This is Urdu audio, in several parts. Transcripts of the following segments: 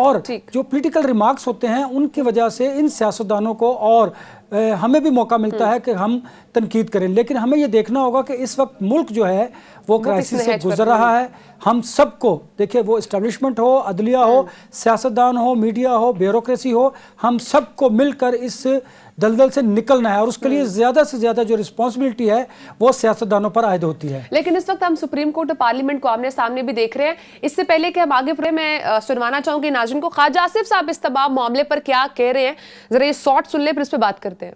اور جو پولیٹیکل ریمارکس ہوتے ہیں ان کی وجہ سے ان سیاستدانوں کو اور ہمیں بھی موقع ملتا ہے کہ ہم تنقید کریں، لیکن ہمیں یہ دیکھنا ہوگا کہ اس وقت ملک جو ہے وہ کرائسس سے گزر رہا ہے. ہم سب کو دیکھیں، وہ اسٹیبلشمنٹ ہو، عدلیہ ہو، سیاستدان ہو، میڈیا ہو، بیوروکریسی ہو، ہم سب کو مل کر اس دلدل سے نکلنا ہے، اور اس کے لیے زیادہ سے زیادہ جو رسپانسبلٹی ہے وہ سیاستدانوں پر عائد ہوتی ہے. لیکن اس وقت ہم سپریم کورٹ اور پارلیمنٹ کو آمنے سامنے بھی دیکھ رہے ہیں. اس سے پہلے کہ ہم آگے بڑھیں، میں سنوانا چاہوں گی ناظرین کو خواجہ آصف صاحب اس تمام معاملے پر کیا کہہ رہے ہیں. ذرا یہ شارٹ سن لیں پھر اس پہ بات کرتے ہیں.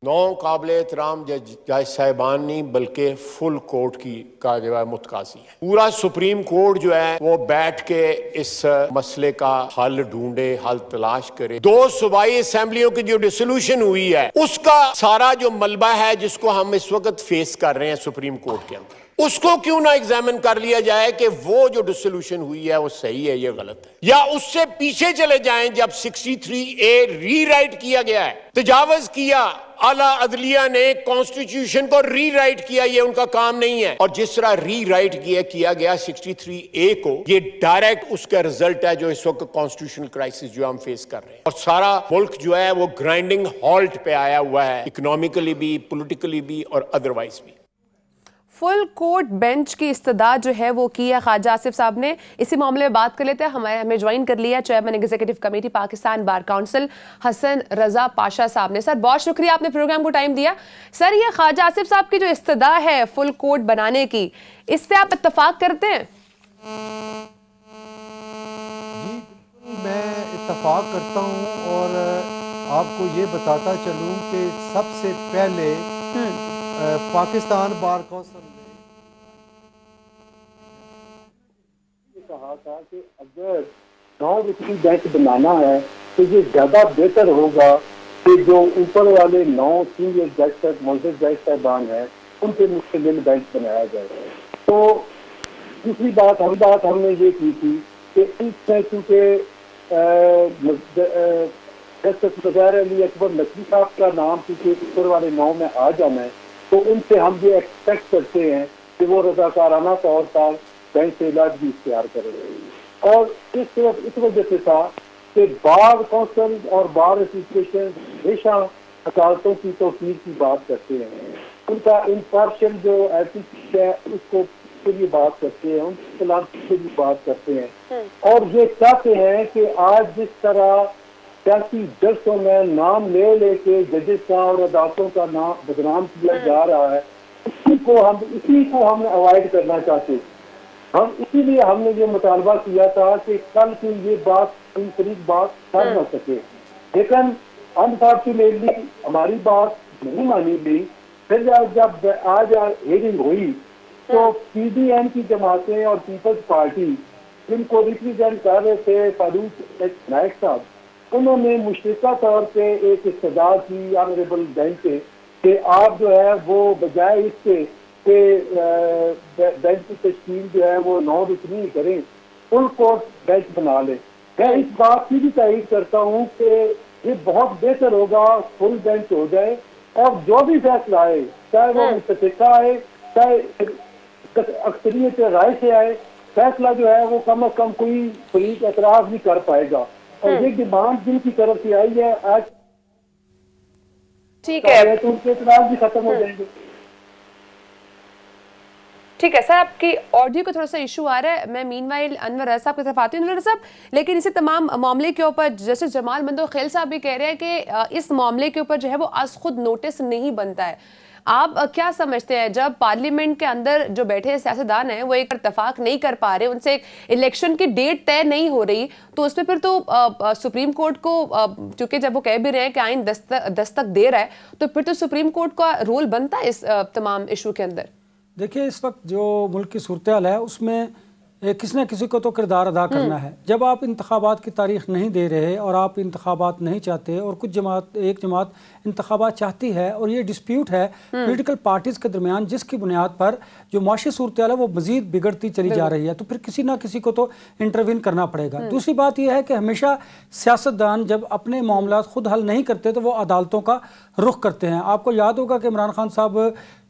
9 قابل احترام جج صاحبان نہیں بلکہ فل کورٹ کا جو ہے متقاضی ہے. پورا سپریم کورٹ جو ہے وہ بیٹھ کے اس مسئلے کا حل ڈھونڈے، حل تلاش کرے. 2 صوبائی اسمبلیوں کی جو ڈیسولوشن ہوئی ہے اس کا سارا جو ملبہ ہے جس کو ہم اس وقت فیس کر رہے ہیں سپریم کورٹ کے اندر، اس کو کیوں نہ ایگزامن کر لیا جائے کہ وہ جو ڈیسولوشن ہوئی ہے وہ صحیح ہے یا غلط ہے. یا اس سے پیچھے چلے جائیں جب 63A ری رائٹ کیا گیا ہے، تجاوز کیا، اعلیٰ عدلیہ نے کانسٹیٹیوشن کو ری رائٹ کیا، یہ ان کا کام نہیں ہے. اور جس طرح ری رائٹ کیا گیا 63A کو، یہ ڈائریکٹ اس کا رزلٹ ہے جو اس وقت کانسٹیٹیوشنل کرائسس جو ہم فیس کر رہے ہیں. اور سارا ملک جو ہے وہ گرائنڈنگ ہالٹ پہ آیا ہوا ہے، اکنامیکلی بھی، پولیٹیکلی بھی اور ادروائز بھی. فل کورٹ بینچ کی استدعا جو ہے وہ کی ہے خواجہ آصف صاحب نے. اسی معاملے میں بات کر لیتے ہیں. ہمیں جوائن کر لیا chairman executive committee Pakistan bar council Hasan Raza Pasha sahib نے. سر بہت شکریہ، آپ نے پروگرام کو ٹائم دیا. سر یہ خواجہ آصف صاحب کی جو استدعا ہے فل کورٹ بنانے کی، اس سے آپ اتفاق کرتے ہیں؟ جی بالکل میں اتفاق کرتا ہوں، اور آپ کو یہ بتاتا چلوں کہ سب سے پہلے پاکستان بار کونسل نے کہا تھا کہ اگر 9 رکنی بینچ بنانا ہے تو یہ زیادہ بہتر ہوگا کہ جو اوپر والے 9 سینئر جج معزز جج صاحبان ہیں ان سے مشتمل بینچ بنایا جائے. تو دوسری بات ہم نے یہ کی تھی کہ اس میں چونکہ جسٹس وزیر علی اکبر نقوی صاحب کا نام کیونکہ اوپر والے 9 میں آ جانا ہے، تو ان سے ہم یہ ایکسپیکٹ کرتے ہیں کہ وہ رضاکارانہ طور پر بینچ سے علاج بھی اختیار کرے. اور اس وجہ سے تھا کہ بار کونسل اور بار ایسوسیشن ہمیشہ عدالتوں کی توقیر کی بات کرتے ہیں، ان کا امپارشل جو ایتھکس ہے اس کو کے لیے بات کرتے ہیں، ان کی سلامتی کے لیے بات کرتے ہیں. اور یہ چاہتے ہیں کہ آج جس طرح سیاسی جلسوں میں نام لے کے ججز کا اور عدالتوں کا نام بدنام کیا جا رہا ہے، اسی کو ہم اوائڈ کرنا چاہتے ہیں. اسی لیے ہم نے یہ مطالبہ کیا تھا کہ کل کی یہ بات قریب بات کر نہ سکے، لیکن انفارچونیٹلی ہماری بات نہیں مانی گئی. پھر جب آج ہیئرنگ ہوئی تو پی ڈی ایم کی جماعتیں اور پیپلز پارٹی جن کو ریپریزینٹ کر رہے تھے فاروق نائک صاحب، انہوں نے مشترکہ طور پہ ایک استدعا کی آنریبل بینچ سے کہ آپ جو ہے وہ بجائے اس کے کہ بینچ کی تشکیل جو ہے وہ 9 رکنی کریں، فل کورٹ بینچ بنا لیں. میں اس بات کی بھی تائید کرتا ہوں کہ یہ بہت بہتر ہوگا فل بینچ ہو جائے، اور جو بھی فیصلہ آئے چاہے وہ متفقہ آئے چاہے اکثریت رائے سے آئے، فیصلہ جو ہے وہ کم از کم کوئی فریق اعتراض نہیں کر پائے گا. اور یہ ڈیمانڈ جن کی طرف سے آئی ہے آج ٹھیک ہے تو ان کے اعتراض بھی ختم ہو جائیں گے. ٹھیک ہے سر، آپ کی آڈیو کا تھوڑا سا ایشو آ رہا ہے. میں مین وائل انور رضا صاحب کی طرف آتی ہوں. انور صاحب، لیکن اسی تمام معاملے کے اوپر جسٹس جمال مندوخیل صاحب بھی کہہ رہے ہیں کہ اس معاملے کے اوپر جو ہے وہ از خود نوٹس نہیں بنتا ہے. آپ کیا سمجھتے ہیں جب پارلیمنٹ کے اندر جو بیٹھے سیاستدان ہیں وہ ایک اتفاق نہیں کر پا رہے، ان سے ایک الیکشن کی ڈیٹ طے نہیں ہو رہی، تو اس میں پھر تو سپریم کورٹ کو، چونکہ جب وہ کہہ بھی رہے ہیں کہ آئین دستک دے رہا ہے، تو پھر تو سپریم کورٹ کا رول بنتا ہے اس تمام ایشو کے اندر؟ دیکھیے، اس وقت جو ملک کی صورتحال ہے اس میں کسی نہ کسی کو تو کردار ادا کرنا ہے. جب آپ انتخابات کی تاریخ نہیں دے رہے اور آپ انتخابات نہیں چاہتے، اور کچھ ایک جماعت انتخابات چاہتی ہے، اور یہ ڈسپیوٹ ہے پولیٹیکل پارٹیز کے درمیان جس کی بنیاد پر جو معاشی صورتحال ہے وہ مزید بگڑتی چلی جا رہی ہے، تو پھر کسی نہ کسی کو تو انٹروین کرنا پڑے گا. دوسری بات یہ ہے کہ ہمیشہ سیاستدان جب اپنے معاملات خود حل نہیں کرتے تو وہ عدالتوں کا رخ کرتے ہیں. آپ کو یاد ہوگا کہ عمران خان صاحب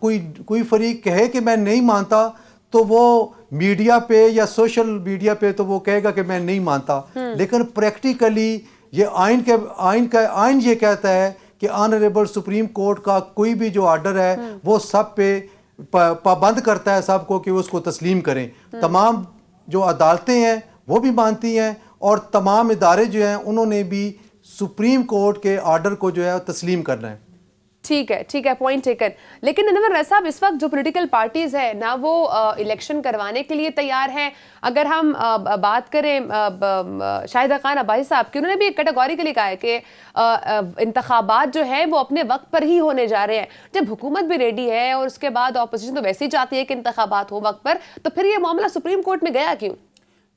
کوئی فریق کہے کہ میں نہیں مانتا تو وہ میڈیا پہ یا سوشل میڈیا پہ تو وہ کہے گا کہ میں نہیں مانتا، لیکن پریکٹیکلی یہ آئین یہ کہتا ہے کہ آنریبل سپریم کورٹ کا کوئی بھی جو آرڈر ہے وہ سب پہ پابند کرتا ہے سب کو کہ وہ اس کو تسلیم کریں. تمام جو عدالتیں ہیں وہ بھی مانتی ہیں اور تمام ادارے جو ہیں انہوں نے بھی سپریم کورٹ کے آرڈر کو جو ہے تسلیم کرنا ہے. ٹھیک ہے، پوائنٹ ٹیکن. لیکن انور رائے صاحب، اس وقت جو پولیٹیکل پارٹیز ہیں نا وہ الیکشن کروانے کے لیے تیار ہیں. اگر ہم بات کریں شاہدہ خان عباسی صاحب کی، انہوں نے بھی ایک کیٹیگوری کے لیے کہا ہے کہ انتخابات جو ہے وہ اپنے وقت پر ہی ہونے جا رہے ہیں. جب حکومت بھی ریڈی ہے اور اس کے بعد اپوزیشن تو ویسے ہی چاہتی ہے کہ انتخابات ہو وقت پر، تو پھر یہ معاملہ سپریم کورٹ میں گیا کیوں؟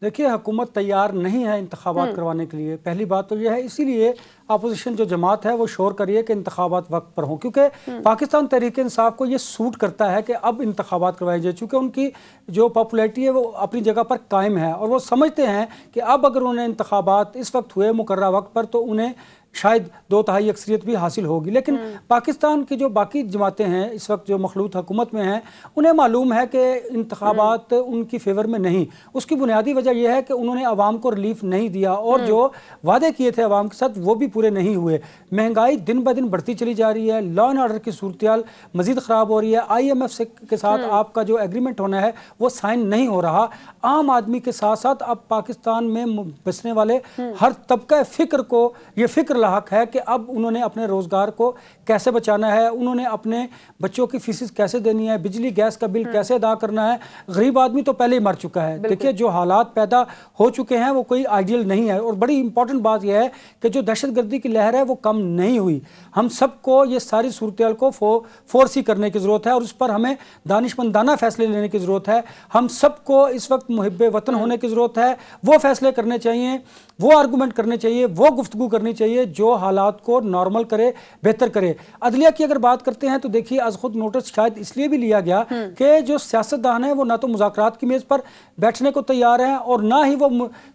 دیکھیے، حکومت تیار نہیں ہے انتخابات کروانے کے لیے. پہلی بات تو یہ ہے، اسی لیے اپوزیشن جو جماعت ہے وہ شور کریے کہ انتخابات وقت پر ہوں، کیونکہ پاکستان تحریک انصاف کو یہ سوٹ کرتا ہے کہ اب انتخابات کروائے جائے، چونکہ ان کی جو پاپولیٹی ہے وہ اپنی جگہ پر قائم ہے اور وہ سمجھتے ہیں کہ اب اگر انہیں انتخابات اس وقت ہوئے مقررہ وقت پر تو انہیں شاید 2/3 اکثریت بھی حاصل ہوگی. لیکن پاکستان کی جو باقی جماعتیں ہیں اس وقت جو مخلوط حکومت میں ہیں، انہیں معلوم ہے کہ انتخابات ان کی فیور میں نہیں. اس کی بنیادی وجہ یہ ہے کہ انہوں نے عوام کو ریلیف نہیں دیا اور جو وعدے کیے تھے عوام کے ساتھ وہ بھی پورے نہیں ہوئے. مہنگائی دن بہ دن بڑھتی چلی جا رہی ہے، لا اینڈ آرڈر کی صورتحال مزید خراب ہو رہی ہے. IMF کے ساتھ آپ کا جو ایگریمنٹ ہونا ہے وہ سائن نہیں ہو رہا. عام آدمی کے ساتھ ساتھ اب پاکستان میں بسنے والے ہر طبقہ فکر کو یہ فکر لاحق ہے کہ اب انہوں نے اپنے روزگار کو کیسے بچانا ہے، انہوں نے اپنے بچوں کی فیسز کیسے دینی ہے، بجلی گیس کا بل کیسے ادا کرنا ہے. غریب آدمی تو پہلے ہی مر چکا ہے. دیکھیے، جو حالات پیدا ہو چکے ہیں وہ کوئی آئیڈیل نہیں ہے. اور بڑی امپورٹنٹ بات یہ ہے کہ جو دہشت گردی کی لہر ہے وہ کم نہیں ہوئی. ہم سب کو یہ ساری صورتحال کو فورسی کرنے کی ضرورت ہے اور اس پر ہمیں دانشمندانہ فیصلے لینے کی ضرورت ہے. ہم سب کو اس وقت محب وطن ہونے کی ضرورت ہے. وہ فیصلے کرنے چاہیے، وہ آرگومنٹ کرنے چاہیے، وہ گفتگو کرنی چاہیے جو حالات کو نارمل کرے، بہتر کرے. عدلیہ کی اگر بات کرتے ہیں تو دیکھیے، از خود نوٹس شاید اس لیے بھی لیا گیا کہ جو سیاستدان ہیں وہ نہ تو مذاکرات کی میز پر بیٹھنے کو تیار ہیں اور نہ ہی وہ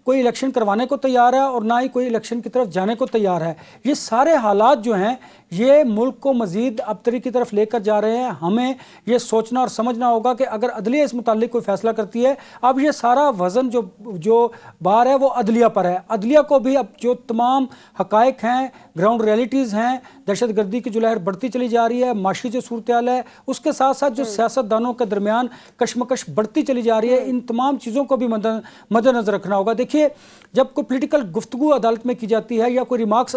کوئی الیکشن کروانے کو تیار ہے اور نہ ہی کوئی الیکشن کی طرف جانے کو تیار ہے. یہ سارے حالات جو ہیں یہ ملک کو مزید ابتری کی طرف لے کر جا رہے ہیں. ہمیں یہ سوچنا اور سمجھنا ہوگا کہ اگر عدلیہ اس متعلق کوئی فیصلہ کرتی ہے، اب یہ سارا وزن جو بار ہے وہ عدلیہ پر ہے. عدلیہ کو بھی اب جو تمام حقائق ہیں، گراؤنڈ ریئلٹیز ہیں، دہشت گردی کی جو لہر بڑھتی چلی جا رہی ہے، معاشی جو صورتحال ہے، اس کے ساتھ ساتھ جو سیاستدانوں کے درمیان کشمکش بڑھتی چلی جا رہی ہے، ان تمام چیزوں کو بھی مد نظر رکھنا ہوگا. دیکھیے، جب کوئی پولیٹیکل گفتگو عدالت میں کی جاتی ہے یا کوئی ریمارکس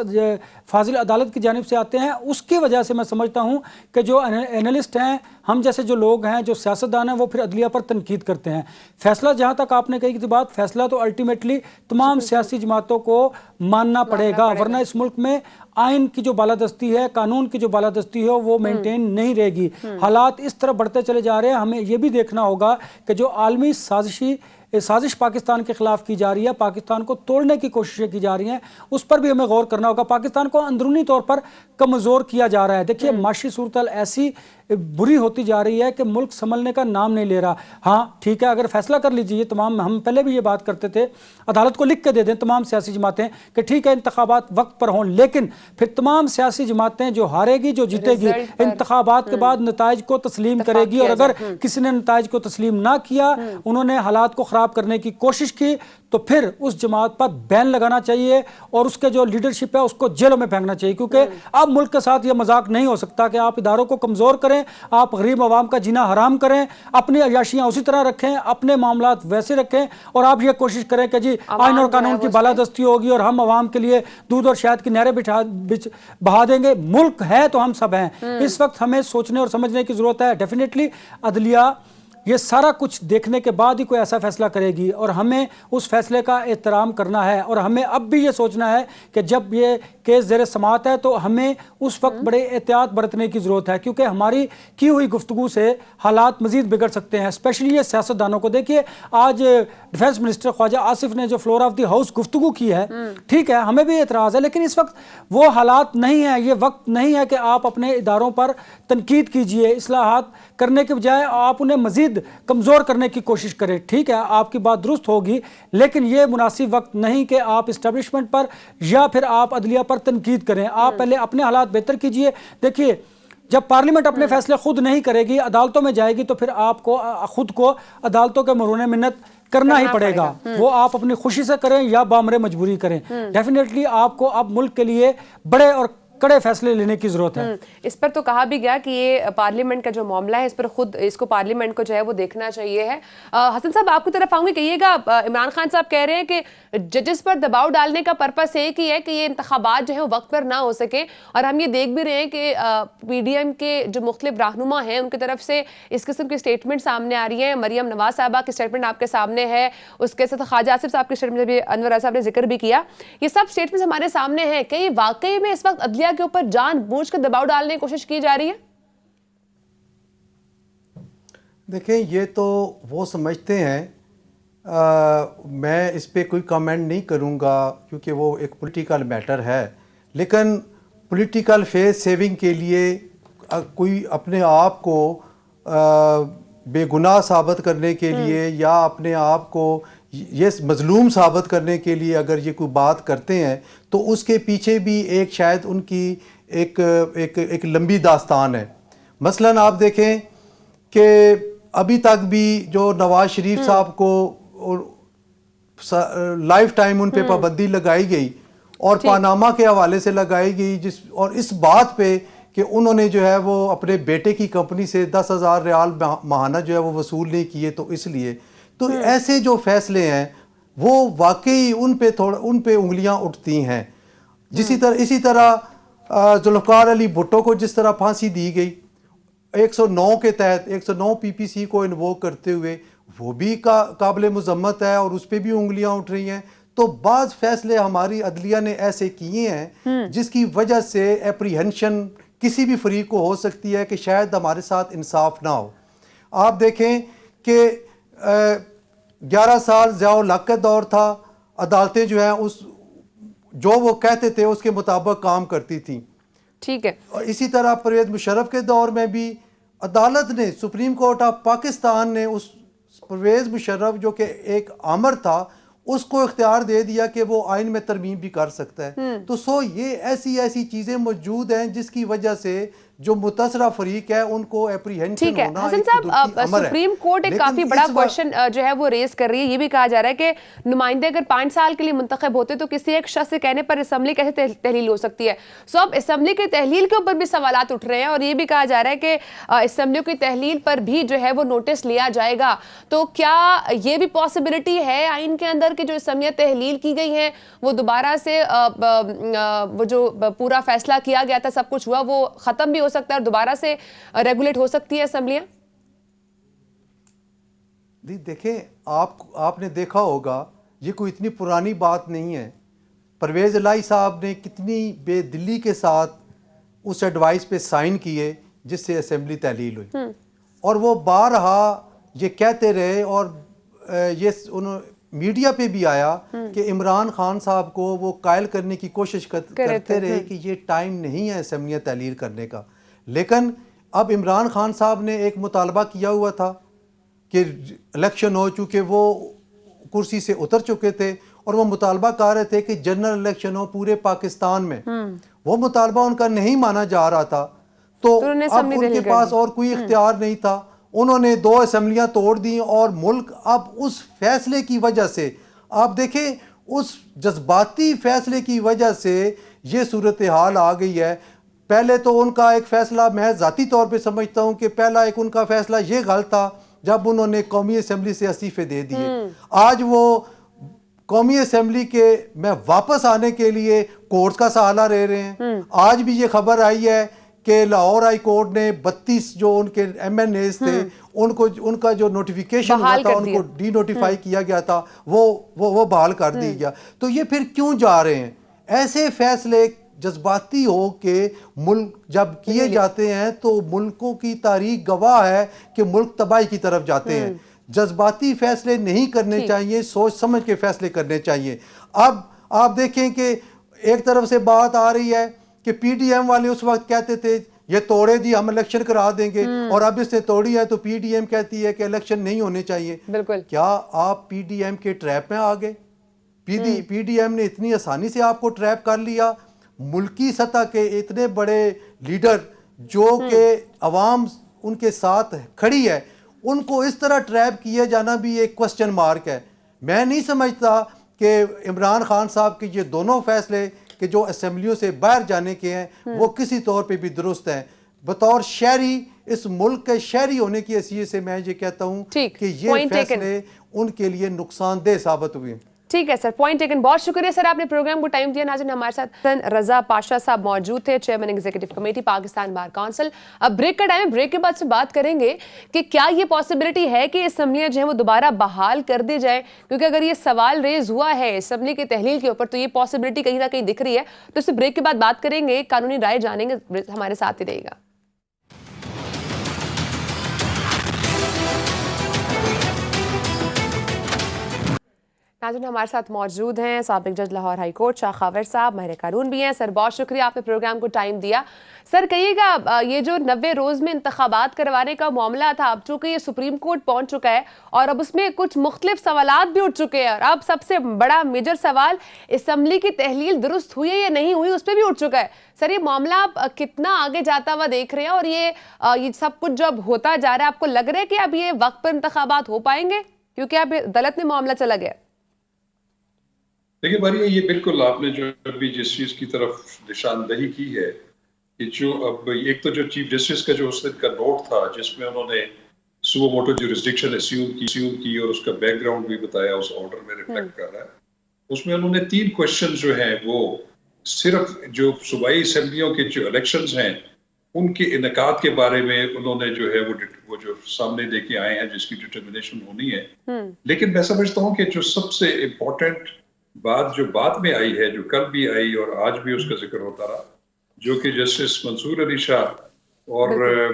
فاضل عدالت کی جانب سے آتے ہیں، اس کی وجہ سے میں سمجھتا ہوں کہ جو اینالسٹ ہیں، ہم جیسے جو لوگ ہیں، جو سیاستدان ہیں، وہ پھر عدلیہ پر تنقید کرتے ہیں. فیصلہ جہاں تک آپ نے کہی کی بات، فیصلہ تو الٹیمیٹلی تمام سیاسی جماعتوں کو ماننا پڑے گا، ورنہ اس ملک میں آئین کی جو بالادستی ہے، قانون کی جو بالادستی ہے وہ مینٹین نہیں رہے گی. حالات اس طرح بڑھتے چلے جا رہے ہیں. ہمیں یہ بھی دیکھنا ہوگا کہ جو عالمی سازش پاکستان کے خلاف کی جا رہی ہے، پاکستان کو توڑنے کی کوششیں کی جا رہی ہیں، اس پر بھی ہمیں غور کرنا ہوگا. پاکستان کو اندرونی طور پر کمزور کیا جا رہا ہے. دیکھیے، معاشی صورتحال ایسی بری ہوتی جا رہی ہے کہ ملک سنبھلنے کا نام نہیں لے رہا. ہاں ٹھیک ہے، اگر فیصلہ کر لیجیے تمام، ہم پہلے بھی یہ بات کرتے تھے، عدالت کو لکھ کے دے دیں تمام سیاسی جماعتیں کہ ٹھیک ہے انتخابات وقت پر ہوں، لیکن پھر تمام سیاسی جماعتیں جو ہارے گی، جو جیتے گی، انتخابات کے بعد نتائج کو تسلیم کرے گی. اور اگر کسی نے نتائج کو تسلیم نہ کیا، انہوں نے حالات کو خراب کرنے کی کوشش کی، تو پھر اس جماعت پر بین لگانا چاہیے اور اس کے جو لیڈرشپ ہے اس کو جیلوں میں پھینکنا چاہیے. کیونکہ اب ملک کے ساتھ یہ مذاق نہیں ہو سکتا کہ آپ اداروں کو کمزور کریں، آپ غریب عوام کا جینا حرام کریں، اپنی عیاشیاں اسی طررح رکھیں، اپنے معاملات ویسے رکھیں اور آپ یہ کوشش کریں کہ جی آئین اور قانون کی بالادستی ہوگی اور ہم عوام کے لیے دودھ اور شہد کی نہریں بہا دیں گے. ملک ہے تو ہم سب ہیں. اس وقت ہمیں سوچنے اور سمجھنے کی ضرورت ہے. ڈیفینیٹلی عدلیہ یہ سارا کچھ دیکھنے کے بعد ہی کوئی ایسا فیصلہ کرے گی اور ہمیں اس فیصلے کا احترام کرنا ہے. اور ہمیں اب بھی یہ سوچنا ہے کہ جب یہ کیس زیر سماعت ہے تو ہمیں اس وقت بڑے احتیاط برتنے کی ضرورت ہے، کیونکہ ہماری کی ہوئی گفتگو سے حالات مزید بگڑ سکتے ہیں. اسپیشلی یہ سیاستدانوں کو دیکھیے، آج ڈیفینس منسٹر خواجہ آصف نے جو فلور آف دی ہاؤس گفتگو کی ہے، ٹھیک ہے ہمیں بھی اعتراض ہے، لیکن اس وقت وہ حالات نہیں ہیں، یہ وقت نہیں ہے کہ آپ اپنے اداروں پر تنقید کیجئے. اصلاحات کرنے کے بجائے آپ انہیں مزید کمزور کرنے کی کوشش کریں. ٹھیک ہے، آپ کی بات درست ہوگی، لیکن یہ مناسب وقت نہیں کہ آپ اسٹیبلشمنٹ پر یا پھر آپ عدلیہ پر تنقید کریں. آپ پہلے اپنے حالات بہتر کیجئے. دیکھیے، جب پارلیمنٹ اپنے فیصلے خود نہیں کرے گی، عدالتوں میں جائے گی، تو پھر آپ کو خود کو عدالتوں کے مرہون منت کرنا ہی پڑے گا. وہ آپ اپنی خوشی سے کریں یا بامر مجبوری کریں. ڈیفینیٹلی آپ کو اب ملک کے لیے بڑے اور کڑے فیصلے لینے کی ضرورت ہے. اس پر تو کہا بھی گیا کہ یہ پارلیمنٹ کا جو معاملہ ہے اس پر خود اس کو پارلیمنٹ کو جو ہے وہ دیکھنا چاہیے ہے. حسن صاحب آپ کی طرف آؤں گے، کہیے گا عمران خان صاحب کہہ رہے ہیں کہ ججز پر دباؤ ڈالنے کا پرپس ایک ہی ہے کہ یہ انتخابات جو ہیں وقت پر نہ ہو سکے، اور ہم یہ دیکھ بھی رہے ہیں کہ پی ڈی ایم کے جو مختلف رہنما ہیں ان کی طرف سے اس قسم کی سٹیٹمنٹ سامنے آ رہی ہیں. مریم نواز صاحبہ کی سٹیٹمنٹ آپ کے سامنے ہے، اس کے ساتھ خواجہ آصف صاحب کی سٹیٹمنٹ بھی انور صاحب نے ذکر بھی کیا. یہ سب سٹیٹمنٹس ہمارے سامنے ہیں. کہ واقعی میں اس وقت عدلیہ کے اوپر جان بوجھ کر دباؤ ڈالنے کی کوشش کی جا رہی ہے؟ دیکھیں یہ تو وہ سمجھتے ہیں، میں اس پہ کوئی کامنٹ نہیں کروں گا کیونکہ وہ ایک پولیٹیکل میٹر ہے، لیکن پولیٹیکل فیس سیونگ کے لیے کوئی اپنے آپ کو بے گناہ ثابت کرنے کے لیے یا اپنے آپ کو یہ مظلوم ثابت کرنے کے لیے اگر یہ کوئی بات کرتے ہیں تو اس کے پیچھے بھی ایک شاید ان کی ایک لمبی داستان ہے. مثلاً آپ دیکھیں کہ ابھی تک بھی جو نواز شریف صاحب کو لائف ٹائم ان پہ پابندی لگائی گئی اور پاناما کے حوالے سے لگائی گئی، اور اس بات پہ کہ انہوں نے جو ہے وہ اپنے بیٹے کی کمپنی سے 10,000 ریال ماہانہ جو ہے وہ وصول نہیں کیے، تو اس لیے تو ایسے جو فیصلے ہیں وہ واقعی ان پہ انگلیاں اٹھتی ہیں. اسی طرح ذوالفقار علی بھٹو کو جس طرح پھانسی دی گئی 109 کے تحت، 109 پی پی سی کو انووک کرتے ہوئے، وہ بھی قابل مذمت ہے اور اس پہ بھی انگلیاں اٹھ رہی ہیں. تو بعض فیصلے ہماری عدلیہ نے ایسے کیے ہیں جس کی وجہ سے اپریہنشن کسی بھی فریق کو ہو سکتی ہے کہ شاید ہمارے ساتھ انصاف نہ ہو. آپ دیکھیں کہ 11 سال ضیاء الحق کا دور تھا، عدالتیں جو ہیں جو وہ کہتے تھے اس کے مطابق کام کرتی تھیں. ٹھیک ہے. اور اسی طرح پرویز مشرف کے دور میں بھی عدالت نے، سپریم کورٹ آف پاکستان نے اس پرویز مشرف جو کہ ایک آمر تھا اس کو اختیار دے دیا کہ وہ آئین میں ترمیم بھی کر سکتا ہے. تو یہ ایسی چیزیں موجود ہیں جس کی وجہ سے جو متاثرہ فریق ہے ان کو اپریہنشن ٹھیک ہے. ہونا حسن صاحب، سپریم کورٹ ایک کافی بڑا کوشچن جو ہے وہ ریز کر رہی ہے. یہ بھی کہا جا رہا ہے کہ نمائندے اگر 5 سال کے لیے منتخب ہوتے تو کسی ایک شخص سے کہنے پر اسمبلی کیسے تحلیل ہو سکتی ہے. سو اب اسمبلی کی تحلیل کے اوپر بھی سوالات اٹھ رہے ہیں، اور یہ بھی کہا جا رہا ہے کہ اسمبلی کی تحلیل پر بھی جو ہے وہ نوٹس لیا جائے گا. تو کیا یہ بھی پاسبلٹی ہے آئین کے اندر کہ جو اسمبلیاں تحلیل کی گئی ہیں وہ دوبارہ سے وہ جو پورا فیصلہ کیا گیا تھا، سب کچھ ہوا، وہ ختم بھی ہو سکتا ہے اور دوبارہ سے ریگولیٹ ہو سکتی ہے اسمبلیاں؟ دیکھیں آپ نے دیکھا ہوگا یہ کوئی اتنی پرانی بات نہیں ہے. پرویز الہی صاحب نے کتنی بے دلی کے ساتھ اس ایڈوائس پہ سائن کیے جس سے اسمبلی تحلیل ہوئی، اور وہ بارہا یہ کہتے رہے، اور یہ میڈیا پہ بھی آیا کہ عمران خان صاحب کو وہ قائل کرنے کی کوشش کرتے رہے کہ یہ ٹائم نہیں ہے اسمبلیاں تحلیل کرنے کا. لیکن اب عمران خان صاحب نے ایک مطالبہ کیا ہوا تھا کہ الیکشن ہو، چونکہ وہ کرسی سے اتر چکے تھے اور وہ مطالبہ کر رہے تھے کہ جنرل الیکشن ہو پورے پاکستان میں. وہ مطالبہ ان کا نہیں مانا جا رہا تھا، تو اب ان کے پاس اور کوئی اختیار نہیں تھا. انہوں نے 2 اسمبلیاں توڑ دیں، اور ملک اب اس فیصلے کی وجہ سے، آپ دیکھیں اس جذباتی فیصلے کی وجہ سے یہ صورتحال آ گئی ہے. پہلے تو ان کا ایک فیصلہ، میں ذاتی طور پہ سمجھتا ہوں کہ پہلا ایک ان کا فیصلہ یہ غلط تھا جب انہوں نے قومی اسمبلی سے استعفے دے دیے. آج وہ قومی اسمبلی کے میں واپس آنے کے لیے کورٹس کا سہارا لے رہے ہیں. آج بھی یہ خبر آئی ہے کہ لاہور ہائی کورٹ نے 32 جو ان کے ایم این ایز تھے ان کا جو نوٹیفیکیشن ہوا تھا، ان کو ڈی نوٹیفائی کیا گیا تھا، وہ بحال کر دی گیا. تو یہ پھر کیوں جا رہے ہیں ایسے فیصلے جذباتی ہو کہ ملک جب کیے جاتے ہیں تو ملکوں کی تاریخ گواہ ہے کہ ملک تباہی کی طرف جاتے ہیں. جذباتی فیصلے نہیں کرنے چاہیے، سوچ سمجھ کے فیصلے کرنے چاہیے. اب آپ دیکھیں کہ ایک طرف سے بات آ رہی ہے کہ پی ڈی ایم والے اس وقت کہتے تھے یہ توڑے جی ہم الیکشن کرا دیں گے، اور اب اس نے توڑی ہے تو پی ڈی ایم کہتی ہے کہ الیکشن نہیں ہونے چاہیے. بالکل. کیا آپ پی ڈی ایم کے ٹریپ میں آ گئے؟ پی ڈی ایم نے اتنی آسانی سے آپ کو ٹریپ کر لیا. ملکی سطح کے اتنے بڑے لیڈر جو کہ عوام ان کے ساتھ کھڑی ہے، ان کو اس طرح ٹریپ کیا جانا بھی ایک کوسچن مارک ہے. میں نہیں سمجھتا کہ عمران خان صاحب کے یہ دونوں فیصلے کہ جو اسمبلیوں سے باہر جانے کے ہیں وہ کسی طور پہ بھی درست ہیں. بطور شہری، اس ملک کے شہری ہونے کی حیثیت سے میں یہ کہتا ہوں کہ یہ فیصلے ان کے لیے نقصان دہ ثابت ہوئے. ٹھیک ہے سر، پوائنٹ ٹیکن. بہت شکریہ سر، آپ نے پروگرام کو ٹائم دیا. ناظرین، ہمارے ساتھ رضا پاشا صاحب موجود تھے، chairman executive committee Pakistan bar council. اب بریک کا ٹائم ہے، بریک کے بعد سے بات کریں گے کہ کیا یہ پاسبلٹی ہے کہ اسمبلیاں جو ہیں وہ دوبارہ بحال کر دی جائیں، کیونکہ اگر یہ سوال ریز ہوا ہے اسمبلی کے تحلیل کے اوپر تو یہ پاسبلٹی کہیں نہ کہیں دکھ رہی ہے. تو اس سے بریک کے بعد بات کریں گے، قانونی رائے جانیں گے. ہمارے ساتھ ہی رہے گا. ناظرین، ہمارے ساتھ موجود ہیں سابق جج لاہور ہائی کورٹ شاہ خاور صاحب، ماہر قانون بھی ہیں. سر بہت شکریہ، آپ نے پروگرام کو ٹائم دیا. سر کہیے گا، یہ جو 90 روز میں انتخابات کروانے کا معاملہ تھا، اب چونکہ یہ سپریم کورٹ پہنچ چکا ہے اور اب اس میں کچھ مختلف سوالات بھی اٹھ چکے ہیں، اور اب سب سے بڑا میجر سوال اسمبلی کی تحلیل درست ہوئی ہے یا نہیں ہوئی، اس پہ بھی اٹھ چکا ہے. سر یہ معاملہ آپ کتنا آگے جاتا ہوا دیکھ رہے ہیں، اور یہ سب کچھ جب ہوتا جا رہا ہے، آپ کو لگ رہا ہے کہ اب یہ وقت پر انتخابات ہو پائیں گے، کیونکہ اب عدالت میں معاملہ چلا گیا؟ دیکھیں بھائی، یہ بالکل آپ نے جو ابھی جس چیز کی طرف نشاندہی کی ہے کہ جو اب ایک تو جو چیف جسٹس کا جو اس دن کا نوٹ تھا جس میں انہوں نے سو موٹو جورسڈکشن اسیوم کی اور اس کا بیک گراؤنڈ بھی بتایا، اس آرڈر میں ریفلیکٹ کر رہا ہے. اس میں انہوں نے 3 کوشچن جو ہیں وہ صرف جو صوبائی اسمبلیوں کے جو الیکشنز ہیں ان کے انعقاد کے بارے میں انہوں نے جو ہے وہ جو سامنے لے کے آئے ہیں جس کی ڈٹرمنیشن ہونی ہے. لیکن میں سمجھتا ہوں کہ جو سب سے امپورٹنٹ بات جو بعد میں آئی ہے، جو کل بھی آئی اور آج بھی اس کا ذکر ہوتا رہا، جو کہ جسٹس منصور علی شاہ اور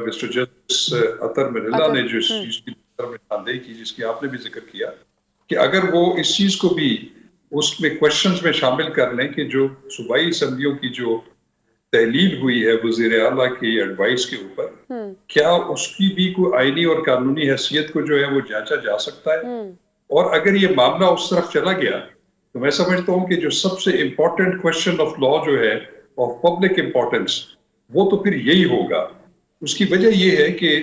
مسٹر جسٹس اطہر منلہ نے جو اس چیز کی نشاندہی کی، جس کی آپ نے بھی ذکر کیا، کہ اگر وہ اس چیز کو بھی اس میں کوشچنز میں شامل کر لیں کہ جو صوبائی اسمبلیوں کی جو تحلیل ہوئی ہے وزیر اعلیٰ کی ایڈوائس کے اوپر، کیا اس کی بھی کوئی آئینی اور قانونی حیثیت کو جو ہے وہ جانچا جا سکتا ہے. اور اگر یہ معاملہ اس طرف چلا گیا تو میں سمجھتا ہوں کہ جو سب سے امپورٹنٹ کوشچن آف لا جو ہے آف پبلک امپورٹنس، وہ تو پھر یہی ہوگا. اس کی وجہ یہ ہے کہ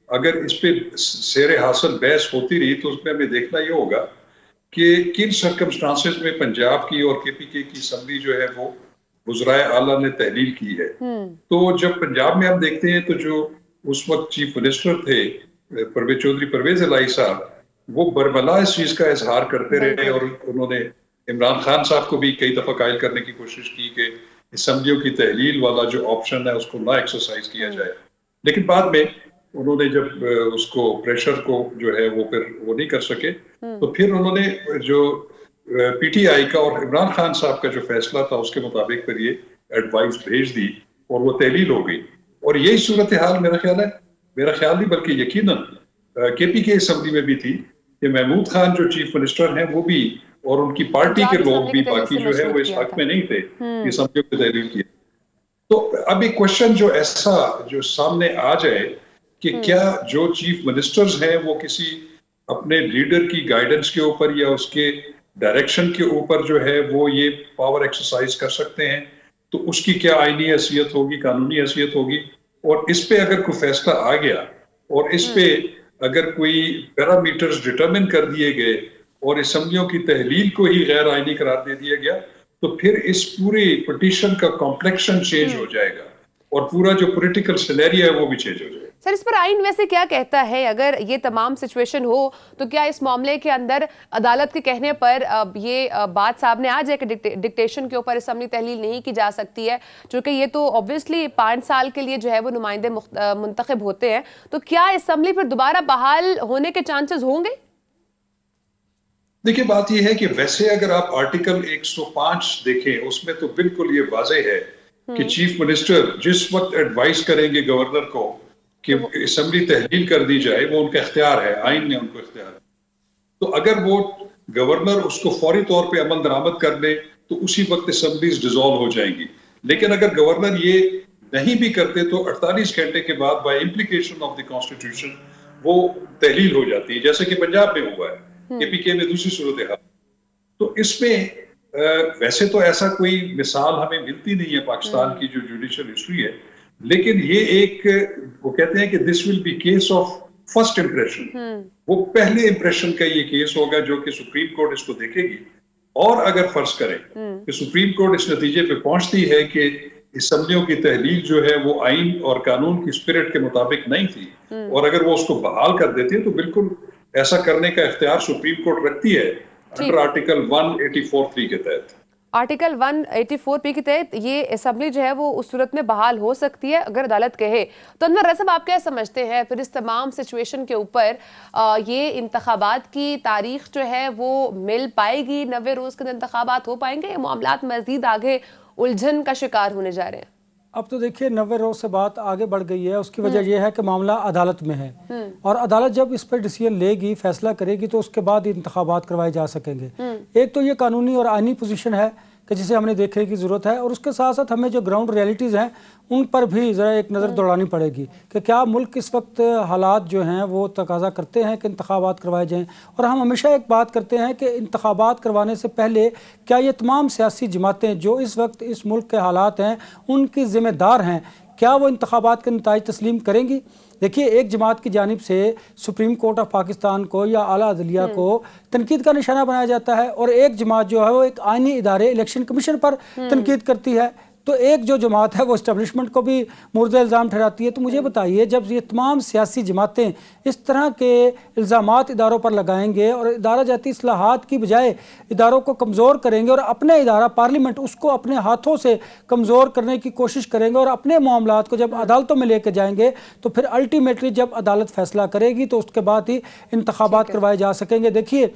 اگر اس پہ سیر حاصل بحث ہوتی رہی تو اس میں ہمیں دیکھنا یہ ہوگا کہ کن سرکمسٹانسز میں پنجاب کی اور کے پی کے کی اسمبلی جو ہے وہ وزرائے اعلیٰ نے تحلیل کی ہے. تو جب پنجاب میں ہم دیکھتے ہیں تو جو اس وقت چیف منسٹر تھے چودھری پرویز الہی صاحب، وہ برملا اس چیز کا اظہار کرتے رہے اور انہوں نے عمران خان صاحب کو بھی کئی دفعہ قائل کرنے کی کوشش کی کہ اسمبلیوں کی تحلیل والا جو آپشن ہے اس کو نہ ایکسرسائز کیا جائے. لیکن بعد میں انہوں نے جب اس کو پریشر کو جو ہے وہ پھر وہ نہیں کر سکے تو پھر انہوں نے جو پی ٹی آئی کا اور عمران خان صاحب کا جو فیصلہ تھا اس کے مطابق پھر یہ ایڈوائز بھیج دی اور وہ تحلیل ہو گئی. اور یہی صورتحال میرا خیال نہیں بلکہ یقیناً کے پی کے اسمبلی میں بھی تھی کہ محمود خان جو چیف منسٹر ہیں وہ بھی اور ان کی پارٹی کے لوگ بھی باقی جو ہے وہ اس حق میں نہیں تھے کہ اسمبلیوں کی تحلیل کی. تو اب ایک کوشچن جو ایسا جو سامنے آ جائے کہ کیا جو چیف منسٹرز ہیں وہ کسی اپنے لیڈر کی گائیڈنس کے اوپر یا اس کے ڈائریکشن کے اوپر جو ہے وہ یہ پاور ایکسرسائز کر سکتے ہیں، تو اس کی کیا آئینی حیثیت ہوگی، قانونی حیثیت ہوگی. اور اس پہ اگر کوئی فیصلہ آ گیا اور اس پہ اگر کوئی پیرامیٹرز ڈٹرمن کر دیے گئے اور اسمبلیوں کی تحلیل کو ہی غیر آئینی قرار دے دیا گیا تو پھر اس پوری پٹیشن کا کمپلیکشن چینج ہو جائے گا اور پورا جو پولیٹیکل سینیریو ہے وہ بھی چینج ہو جائے گا. سر اس پر آئین ویسے کیا کہتا ہے؟ اگر یہ تمام سچویشن ہو تو کیا اس معاملے کے اندر عدالت کے کہنے پر یہ بات سامنے آ جائے کہ ڈکٹیشن کے اوپر اسمبلی تحلیل نہیں کی جا سکتی ہے، چونکہ یہ تو obviously 5 سال کے لیے جو ہے وہ نمائندے منتخب ہوتے ہیں، تو کیا اسمبلی پھر دوبارہ بحال ہونے کے چانسز ہوں گے؟ دیکھیں بات یہ ہے کہ ویسے اگر آپ آرٹیکل 105 دیکھیں اس میں تو بالکل یہ واضح ہے کہ چیف منسٹر جس وقت ایڈوائز کریں گے گورنر کو کہ اسمبلی تحلیل کر دی جائے وہ ان کا اختیار ہے، آئین نے ان کو اختیار ہے. تو اگر وہ گورنر اس کو فوری طور پہ عمل درآمد کر لے تو اسی وقت اسمبلیز ڈیزالو ہو جائیں گی. لیکن اگر گورنر یہ نہیں بھی کرتے تو 48 گھنٹے کے بعد by implication of the constitution وہ تحلیل ہو جاتی ہے، جیسے کہ پنجاب میں ہوا ہے، کے پی کے میں دوسری صورتحال. تو اس میں ویسے تو ایسا کوئی مثال ہمیں ملتی نہیں ہے پاکستان کی جو جوڈیشل ہسٹری ہے، لیکن یہ ایک وہ کہتے ہیں کہ this will be case of first impression, وہ پہلے امپریشن کا یہ کیس ہوگا جو کہ سپریم کورٹ اس کو دیکھے گی. اور اگر فرض کریں کہ سپریم کورٹ اس نتیجے پہ پہنچتی ہے کہ اسمبلیوں کی تحلیل جو ہے وہ آئین اور قانون کی اسپرٹ کے مطابق نہیں تھی، اور اگر وہ اس کو بحال کر دیتی ہے، تو بالکل ایسا کرنے کا اختیار سپریم کورٹ رکھتی ہے انڈر آرٹیکل 184(3) کے تحت. آرٹیکل 184(p) کے تحت یہ اسمبلی جو ہے وہ اس صورت میں بحال ہو سکتی ہے اگر عدالت کہے. تو انور رضا، آپ کیا سمجھتے ہیں پھر اس تمام سچویشن کے اوپر یہ انتخابات کی تاریخ جو ہے وہ مل پائے گی؟ 90 روز کے انتخابات ہو پائیں گے؟ یہ معاملات مزید آگے الجھن کا شکار ہونے جا رہے ہیں؟ اب تو دیکھیے 90 روز سے بات آگے بڑھ گئی ہے. اس کی وجہ یہ ہے کہ معاملہ عدالت میں ہے، اور عدالت جب اس پر ڈیسیژن لے گی، فیصلہ کرے گی، تو اس کے بعد انتخابات کروائے جا سکیں گے. ایک تو یہ قانونی اور آئینی پوزیشن ہے کہ جسے ہم نے دیکھنے کی ضرورت ہے، اور اس کے ساتھ ساتھ ہمیں جو گراؤنڈ ریئلٹیز ہیں ان پر بھی ذرا ایک نظر دوڑانی پڑے گی کہ کیا ملک اس وقت حالات جو ہیں وہ تقاضا کرتے ہیں کہ انتخابات کروائے جائیں. اور ہم ہمیشہ ایک بات کرتے ہیں کہ انتخابات کروانے سے پہلے کیا یہ تمام سیاسی جماعتیں جو اس وقت اس ملک کے حالات ہیں ان کی ذمہ دار ہیں، کیا وہ انتخابات کے نتائج تسلیم کریں گی؟ دیکھیے، ایک جماعت کی جانب سے سپریم کورٹ آف پاکستان کو یا اعلیٰ عدلیہ کو تنقید کا نشانہ بنایا جاتا ہے، اور ایک جماعت جو ہے وہ ایک آئینی ادارے الیکشن کمیشن پر تنقید کرتی ہے. تو ایک جو جماعت ہے وہ اسٹیبلشمنٹ کو بھی مورد الزام ٹھہراتی ہے. تو مجھے بتائیے، جب یہ تمام سیاسی جماعتیں اس طرح کے الزامات اداروں پر لگائیں گے اور ادارہ جاتی اصلاحات کی بجائے اداروں کو کمزور کریں گے، اور اپنے ادارہ پارلیمنٹ اس کو اپنے ہاتھوں سے کمزور کرنے کی کوشش کریں گے، اور اپنے معاملات کو جب عدالتوں میں لے کے جائیں گے، تو پھر الٹیمیٹلی جب عدالت فیصلہ کرے گی تو اس کے بعد ہی انتخابات کروائے جا سکیں گے. دیکھیے،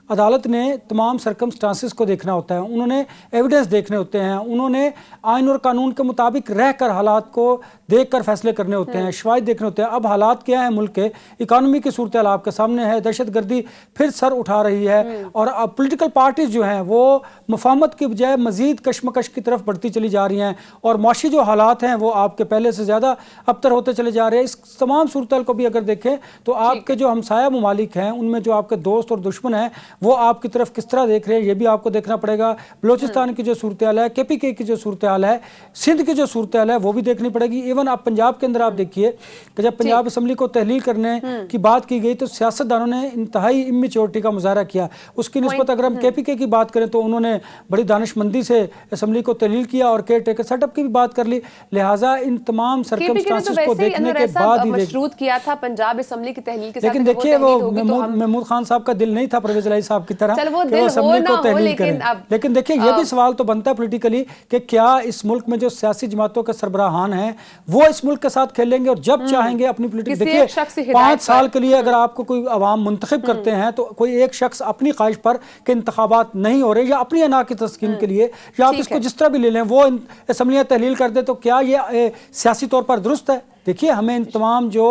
عدالت نے تمام سرکمسٹانسز کو دیکھنا ہوتا ہے، انہوں نے ایویڈنس دیکھنے ہوتے ہیں، انہوں نے آئین اور قانون کے مطابق رہ کر حالات کو دیکھ کر فیصلے کرنے ہوتے ہیں، شواہد دیکھنے ہوتے ہیں. اب حالات کیا ہیں ملک کے؟ اکانومی کی صورتحال آپ کے سامنے ہے، دہشت گردی پھر سر اٹھا رہی ہے، اور اب پولیٹیکل پارٹیز جو ہیں وہ مفاہمت کی بجائے مزید کشمکش کی طرف بڑھتی چلی جا رہی ہیں، اور معاشی جو حالات ہیں وہ آپ کے پہلے سے زیادہ ابتر ہوتے چلے جا رہے ہیں. اس تمام صورتحال کو بھی اگر دیکھیں تو آپ کے جو ہمسایہ ممالک ہیں ان میں جو آپ کے دوست اور دشمن ہیں وہ آپ کی طرف کس طرح دیکھ رہے ہیں، یہ بھی آپ کو دیکھنا پڑے گا. بلوچستان کی جو صورتحال ہے، KPK کی جو صورتحال ہے، سندھ کی جو صورتحال ہے وہ بھی دیکھنی پڑے گی. ایون آپ پنجاب کے اندر آپ دیکھیے کہ جب پنجاب اسمبلی کو تحلیل کرنے کی بات کی گئی تو سیاستدانوں نے انتہائی اممیچورٹی کا مظاہرہ کیا. اس کی نسبت اگر ہم KPK کی بات کریں تو انہوں نے بڑی دانش مندی سے اسمبلی کو تحلیل کیا اور کیئر ٹیکر سیٹ اپ کی بھی بات کر لی. لہٰذا ان تمام سرکمسٹانسز کو دیکھنے کے بعد ہی مشروط کیا تھا پنجاب اسمبلی کی تحلیل کے ساتھ. لیکن دیکھیے، وہ محمود خان صاحب کا دل نہیں تھا پرویز الہی صاحب کی طرح کہ وہ اسمبلی کو تحلیل کریں. لیکن دیکھیے، یہ بھی سوال تو بنتا ہے پولیٹیکلی کہ کیا اس ملک میں جو سیاسی جماعتوں کے سربراہان ہیں وہ اس ملک کے ساتھ کھیلیں گے اور جب چاہیں گے اپنی پولیٹک. دیکھیے، 5 سال کے لیے اگر آپ کو کوئی عوام منتخب کرتے ہیں تو کوئی ایک شخص اپنی خواہش پر کہ انتخابات نہیں ہو رہے یا اپنی انا کی تسکین کے لیے یا آپ اس کو جس طرح بھی لے لیں وہ اسمبلیاں تحلیل کر دے، تو کیا یہ سیاسی طور پر درست ہے؟ دیکھیے، ہمیں ان تمام جو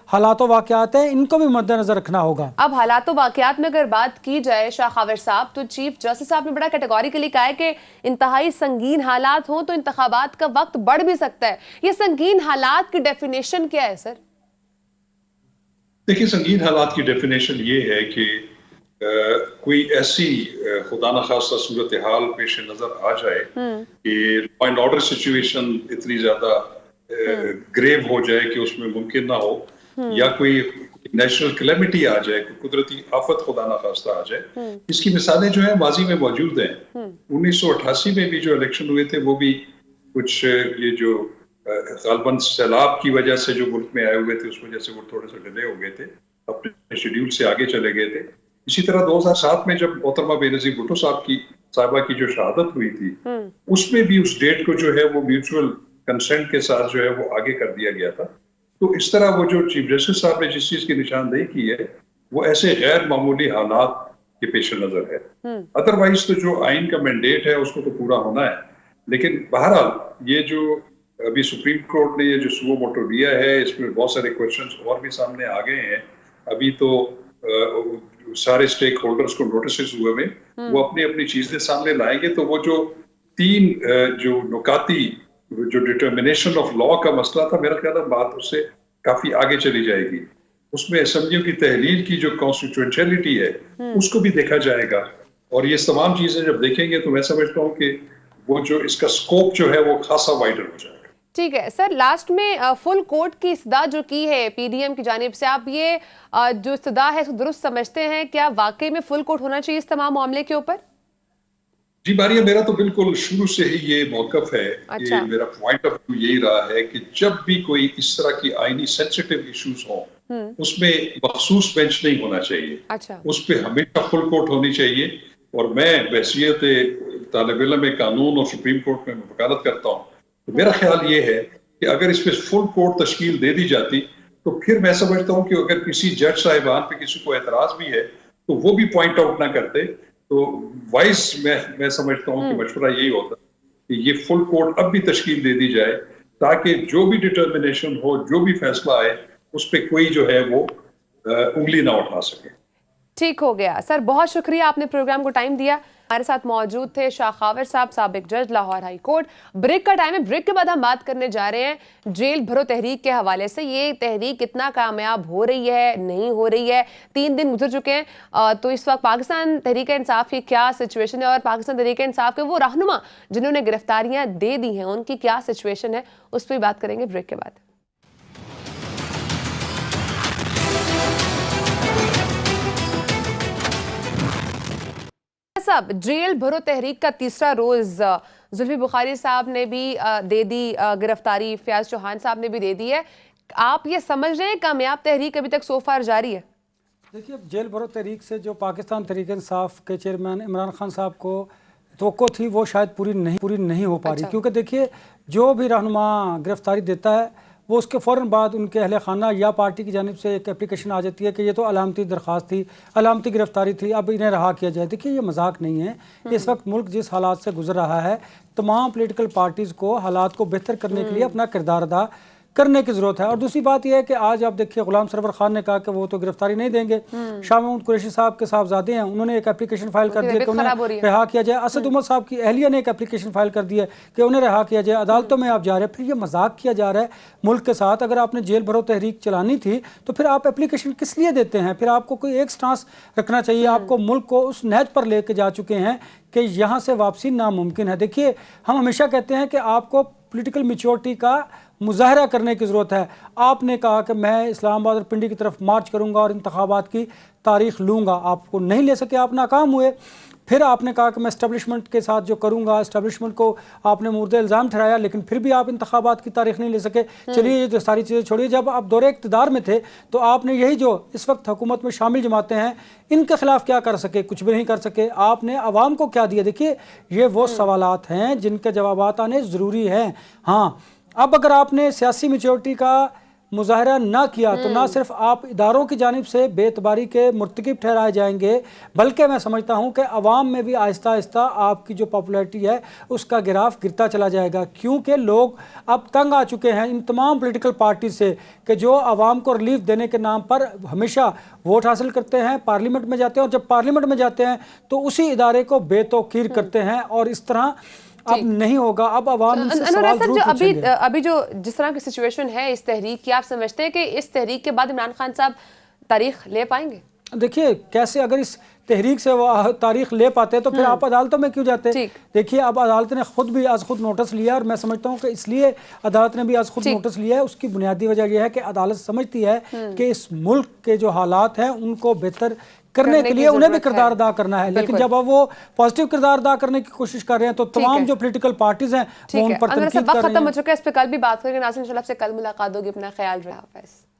حالات و واقعات ہیں ان کو بھی مد نظر رکھنا ہوگا. اب حالات و واقعات میں اگر بات کی جائے شاہ خاور صاحب، تو چیف جسٹس صاحب نے بڑا کیٹیگوریکلی کہا ہے کہ انتہائی سنگین حالات ہوں تو انتخابات کا وقت بڑھ بھی سکتا ہے. یہ سنگین حالات کی ڈیفینیشن کیا ہے سر؟ دیکھیے، سنگین حالات کی ڈیفینیشن یہ ہے کہ کوئی ایسی خدا نخواستہ صورتحال پیش نظر آ جائے کہ لا اینڈ آرڈر سچویشن اتنی زیادہ گریو ہو جائے کہ اس میں ممکن نہ ہو، یا کوئی نیشنل کلیمٹی آ جائے، کوئی قدرتی آفت خدا نخواستہ آ جائے. اس کی مثالیں جو ہیں ماضی میں موجود ہیں. 1988 میں بھی جو الیکشن ہوئے تھے وہ بھی کچھ یہ جو غالباً سیلاب کی وجہ سے جو ملک میں آئے ہوئے تھے اس وجہ سے وہ تھوڑے سے ڈیلے ہو گئے تھے، اپنے شیڈیول سے آگے چلے گئے تھے. اسی طرح 2007 میں جب محترمہ بے نظیر بھٹو صاحبہ کی جو شہادت ہوئی تھی اس میں بھی اس ڈیٹ کو جو ہے وہ میوچول کنسنٹ کے ساتھ جو ہے وہ آگے کر دیا گیا تھا. تو اس طرح وہ جو چیف جسٹس صاحب نے جس چیز کی نشاندہی کی ہے وہ ایسے غیر معمولی حالات کے پیش نظر ہے. ادروائز تو جو آئین کا مینڈیٹ ہے اس کو تو پورا ہونا ہے. لیکن بہرحال یہ جو ابھی سپریم کورٹ نے یہ جو سوو موٹو لیا ہے اس میں بہت سارے کوشچنز اور بھی سامنے آ گئے ہیں. ابھی تو سارے سٹیک ہولڈرز کو نوٹسز ہوئے میں وہ اپنی اپنی چیزیں سامنے لائیں گے. تو وہ جو 3 جو نکاتی جو ڈٹرمنیشن آف لا کا مسئلہ تھا، میرا خیال ہے بات اس سے کافی آگے چلی جائے گی. اس میں اسمبلیوں کی تحلیل کی جو کانسٹیٹوئنشلٹی ہے اس کو بھی دیکھا جائے گا. اور یہ تمام چیزیں جب دیکھیں گے تو میں سمجھتا ہوں کہ وہ جو اس کا سکوپ جو ہے وہ خاصا وائڈر ہو جائے گا. ٹھیک ہے سر، لاسٹ میں فل کورٹ کی استدعا جو کی ہے پی ڈی ایم کی جانب سے، آپ یہ جو استدعا ہے اس کو درست سمجھتے ہیں؟ کیا واقعی میں فل کورٹ ہونا چاہیے اس تمام معاملے کے اوپر؟ جی ماریہ، میرا تو بالکل شروع سے ہی یہ موقف ہے کہ اچھا۔ میرا پوائنٹ آف ویو یہی رہا ہے کہ جب بھی کوئی اس طرح کی آئینی سینسیٹیو ایشوز ہوں اس میں مخصوص بینچ نہیں ہونا چاہیے، اچھا۔ اس پہ ہمیشہ فل کورٹ ہونی چاہیے. اور میں بحیثیت طالب علم قانون اور سپریم کورٹ میں وکالت کرتا ہوں، تو میرا خیال یہ ہے کہ اگر اس پہ فل کورٹ تشکیل دے دی جاتی تو پھر میں سمجھتا ہوں کہ اگر کسی جج صاحبان پہ کسی کو اعتراض بھی ہے تو وہ بھی پوائنٹ آؤٹ نہ کرتے. تو وائس میں سمجھتا ہوں کہ مشورہ یہی ہوتا کہ یہ فل کورٹ اب بھی تشکیل دے دی جائے تاکہ جو بھی ڈٹرمنیشن ہو، جو بھی فیصلہ آئے، اس پہ کوئی جو ہے وہ انگلی نہ اٹھا سکے. ٹھیک ہو گیا سر، بہت شکریہ، آپ نے پروگرام کو ٹائم دیا. ہمارے ساتھ موجود تھے شاہ خاور صاحب، سابق جج لاہور ہائی کورٹ. بریک کا ٹائم ہے، بریک کے بعد ہم بات کرنے جا رہے ہیں جیل بھرو تحریک کے حوالے سے. یہ تحریک کتنا کامیاب ہو رہی ہے، نہیں ہو رہی ہے؟ 3 دن گزر چکے ہیں، تو اس وقت پاکستان تحریک انصاف کی کیا سچویشن ہے، اور پاکستان تحریک انصاف کے وہ رہنما جنہوں نے گرفتاریاں دے دی ہیں ان کی کیا سچویشن ہے، اس پہ بات کریں گے بریک کے بعد. صاحب، جیل بھرو تحریک کا تیسرا روز زلفی بخاری صاحب نے بھی دے دی گرفتاری، فیاض چوہان صاحب نے بھی دے دی ہے. آپ یہ سمجھ رہے ہیں کامیاب تحریک ابھی تک سو فار جاری ہے؟ دیکھیے، جیل بھرو تحریک سے جو پاکستان تحریک انصاف کے چیئرمین عمران خان صاحب کو توقع تھی وہ شاید پوری نہیں ہو پا رہی. کیونکہ دیکھیے، جو بھی رہنما گرفتاری دیتا ہے وہ اس کے فوراً بعد ان کے اہل خانہ یا پارٹی کی جانب سے ایک اپلیکیشن آ جاتی ہے کہ یہ تو علامتی درخواست تھی، علامتی گرفتاری تھی، اب انہیں رہا کیا جائے. دیکھیے، یہ مذاق نہیں ہے. اس وقت ملک جس حالات سے گزر رہا ہے، تمام پولیٹیکل پارٹیز کو حالات کو بہتر کرنے کے لیے اپنا کردار ادا کرنے کی ضرورت ہے. اور دوسری بات یہ ہے کہ آج آپ دیکھیے، غلام سرور خان نے کہا کہ وہ تو گرفتاری نہیں دیں گے. شاہ محمود قریشی صاحب کے صاحبزادے ہیں، انہوں نے ایک اپلیکیشن فائل کر دیا کہ انہیں رہا کیا جائے. اسد عمر صاحب کی اہلیہ نے ایک اپلیکیشن فائل کر دی ہے کہ انہیں رہا کیا جائے. عدالتوں میں آپ جا رہے ہیں، پھر یہ مذاق کیا جا رہا ہے ملک کے ساتھ. اگر آپ نے جیل بھرو تحریک چلانی تھی تو پھر آپ اپلیکیشن کس لیے دیتے ہیں؟ پھر آپ کو کوئی ایک سٹانس رکھنا چاہیے. آپ کو ملک کو اس نہج پر لے کے جا چکے ہیں کہ یہاں سے واپسی ناممکن ہے. دیکھیے، ہم ہمیشہ کہتے ہیں کہ آپ کو پولیٹیکل میچورٹی کا مظاہرہ کرنے کی ضرورت ہے. آپ نے کہا کہ میں اسلام آباد اور پنڈی کی طرف مارچ کروں گا اور انتخابات کی تاریخ لوں گا. آپ کو نہیں لے سکے، آپ ناکام ہوئے. پھر آپ نے کہا کہ میں اسٹیبلشمنٹ کے ساتھ جو کروں گا، اسٹیبلشمنٹ کو آپ نے مورد الزام ٹھہرایا، لیکن پھر بھی آپ انتخابات کی تاریخ نہیں لے سکے. چلیے، یہ جو ساری چیزیں چھوڑیے. جب آپ دور اقتدار میں تھے تو آپ نے یہی جو اس وقت حکومت میں شامل جماعتیں ہیں ان کے خلاف کیا کر سکے؟ کچھ بھی نہیں کر سکے. آپ نے عوام کو کیا دیا؟ دیکھیے، یہ وہ سوالات ہیں جن کے جوابات آنے ضروری ہیں. ہاں، اب اگر آپ نے سیاسی میچورٹی کا مظاہرہ نہ کیا تو نہ صرف آپ اداروں کی جانب سے بے اعتباری کے مرتکب ٹھہرائے جائیں گے، بلکہ میں سمجھتا ہوں کہ عوام میں بھی آہستہ آہستہ آپ کی جو پاپولیرٹی ہے اس کا گراف گرتا چلا جائے گا. کیونکہ لوگ اب تنگ آ چکے ہیں ان تمام پولیٹیکل پارٹیز سے کہ جو عوام کو ریلیف دینے کے نام پر ہمیشہ ووٹ حاصل کرتے ہیں، پارلیمنٹ میں جاتے ہیں، اور جب پارلیمنٹ میں جاتے ہیں تو اسی ادارے کو بے توقیر کرتے ہیں. اور اس طرح اب نہیں ہوگا. اب عوام ان سے سوال ضرور پوچھیں گے. ابھی جو جس طرح کی سچویشن ہے اس تحریک کی، آپ سمجھتے ہیں کہ اس تحریک کے بعد عمران خان صاحب تاریخ لے پائیں گے؟ دیکھیے، کیسے اگر اس تحریک سے وہ تاریخ لے پاتے تو پھر آپ عدالتوں میں کیوں جاتے؟ دیکھیے، اب عدالت نے خود بھی از خود نوٹس لیا، اور میں سمجھتا ہوں کہ اس لیے عدالت نے بھی از خود نوٹس لیا ہے. اس کی بنیادی وجہ یہ ہے کہ عدالت سمجھتی ہے کہ اس ملک کے جو حالات ہیں ان کو بہتر کرنے کے لیے انہیں بھی کردار ادا کرنا ہے. لیکن جب اب وہ پازیٹیو کردار ادا کرنے کی کوشش کر رہے ہیں تو تمام جو پولیٹیکل پارٹیز ہیں وہ ان پر تنقید کر رہی ہیں. وقت ختم ہو چکا ہے، اس پہ کل بھی بات کریں گے. ناظرین، انشاءاللہ آپ سے کل ملاقات ہوگی. اپنا خیال رکھیں.